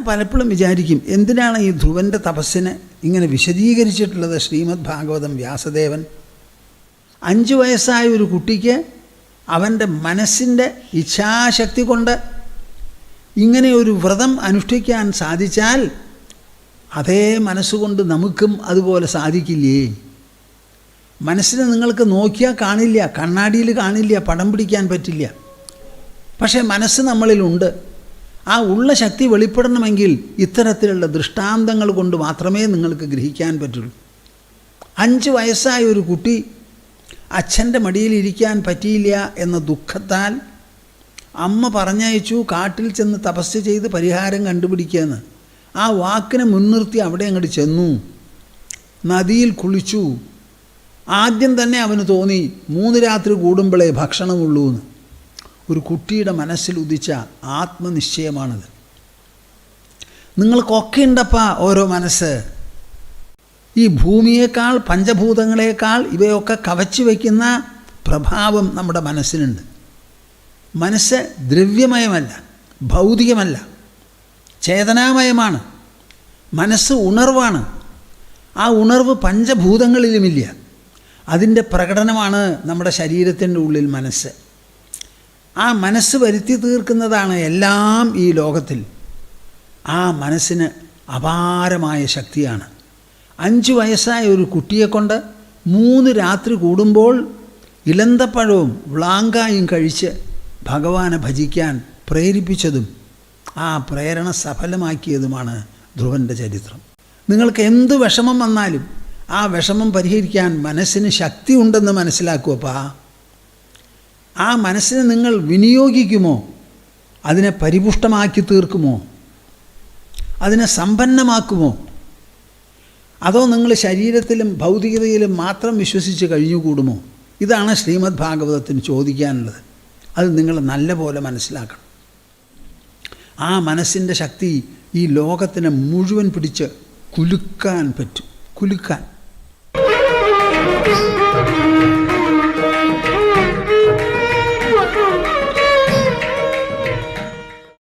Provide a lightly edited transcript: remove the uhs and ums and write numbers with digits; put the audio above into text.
ഞാൻ പലപ്പോഴും വിചാരിക്കും, എന്തിനാണ് ഈ ധ്രുവൻ്റെ തപസ്സിനെ ഇങ്ങനെ വിശദീകരിച്ചിട്ടുള്ളത് ശ്രീമദ് ഭാഗവതം വ്യാസദേവൻ? 5 വയസ്സായ ഒരു കുട്ടിക്ക് അവൻ്റെ മനസ്സിൻ്റെ ഇച്ഛാശക്തി കൊണ്ട് ഇങ്ങനെ ഒരു വ്രതം അനുഷ്ഠിക്കാൻ സാധിച്ചാൽ അതേ മനസ്സുകൊണ്ട് നമുക്കും അതുപോലെ സാധിക്കില്ലേ? മനസ്സിനെ നിങ്ങൾക്ക് നോക്കിയാൽ കാണില്ല, കണ്ണാടിയിൽ കാണില്ല, പടം പിടിക്കാൻ പറ്റില്ല. പക്ഷേ മനസ്സ് നമ്മളിലുണ്ട്. ആ ഉള്ള ശക്തി വെളിപ്പെടണമെങ്കിൽ ഇത്തരത്തിലുള്ള ദൃഷ്ടാന്തങ്ങൾ കൊണ്ട് മാത്രമേ നിങ്ങൾക്ക് ഗ്രഹിക്കാൻ പറ്റുള്ളൂ. 5 വയസ്സായ ഒരു കുട്ടി അച്ഛൻ്റെ മടിയിലിരിക്കാൻ പറ്റിയില്ല എന്ന ദുഃഖത്താൽ അമ്മ പറഞ്ഞയച്ചു കാട്ടിൽ ചെന്ന് തപസ് ചെയ്ത് പരിഹാരം കണ്ടുപിടിക്കുകയെന്ന്. ആ വാക്കിനെ മുൻനിർത്തി അവിടെ അങ്ങോട്ട് ചെന്നു, നദിയിൽ കുളിച്ചു. ആദ്യം തന്നെ അവന് തോന്നി 3 രാത്രി കൂടുമ്പോഴേ ഭക്ഷണമുള്ളൂ എന്ന്. ഒരു കുട്ടിയുടെ മനസ്സിൽ ഉദിച്ച ആത്മനിശ്ചയമാണത്. നിങ്ങൾക്കൊക്കെ ഉണ്ടപ്പാ ഓരോ മനസ്സ്. ഈ ഭൂമിയേക്കാൾ പഞ്ചഭൂതങ്ങളേക്കാൾ ഇവയൊക്കെ കവച്ചു വയ്ക്കുന്ന പ്രഭാവം നമ്മുടെ മനസ്സിനുണ്ട്. മനസ്സ് ദ്രവ്യമയമല്ല, ഭൗതികമല്ല, ചേതനാമയമാണ്. മനസ്സ് ഉണർവാണ്. ആ ഉണർവ് പഞ്ചഭൂതങ്ങളിലുമില്ല. അതിൻ്റെ പ്രകടനമാണ് നമ്മുടെ ശരീരത്തിൻ്റെ ഉള്ളിൽ മനസ്സ്. ആ മനസ്സ് വരുത്തി തീർക്കുന്നതാണ് എല്ലാം ഈ ലോകത്തിൽ. ആ മനസ്സിന് അപാരമായ ശക്തിയാണ്. 5 വയസ്സായ ഒരു കുട്ടിയെക്കൊണ്ട് 3 രാത്രി കൂടുമ്പോൾ ഇലന്തപ്പഴവും വ്ളാങ്കായും കഴിച്ച് ഭഗവാനെ ഭജിക്കാൻ പ്രേരിപ്പിച്ചതും ആ പ്രേരണ സഫലമാക്കിയതുമാണ് ധ്രുവൻ്റെ ചരിത്രം. നിങ്ങൾക്ക് എന്ത് വിഷമം വന്നാലും ആ വിഷമം പരിഹരിക്കാൻ മനസ്സിന് ശക്തി ഉണ്ടെന്ന് മനസ്സിലാക്കുമപ്പാ. ആ മനസ്സിനെ നിങ്ങൾ വിനിയോഗിക്കുമോ? അതിനെ പരിപുഷ്ടമാക്കി തീർക്കുമോ? അതിനെ സമ്പന്നമാക്കുമോ? അതോ നിങ്ങൾ ശരീരത്തിലും ഭൗതികതയിലും മാത്രം വിശ്വസിച്ച് കഴിഞ്ഞുകൂടുമോ? ഇതാണ് ശ്രീമദ് ഭാഗവതത്തിന് ചോദിക്കാനുള്ളത്. അത് നിങ്ങൾ നല്ല പോലെ മനസ്സിലാക്കണം. ആ മനസ്സിൻ്റെ ശക്തി ഈ ലോകത്തിനെ മുഴുവൻ പിടിച്ച് കുലുക്കാൻ പറ്റും. കുലുക്കാൻ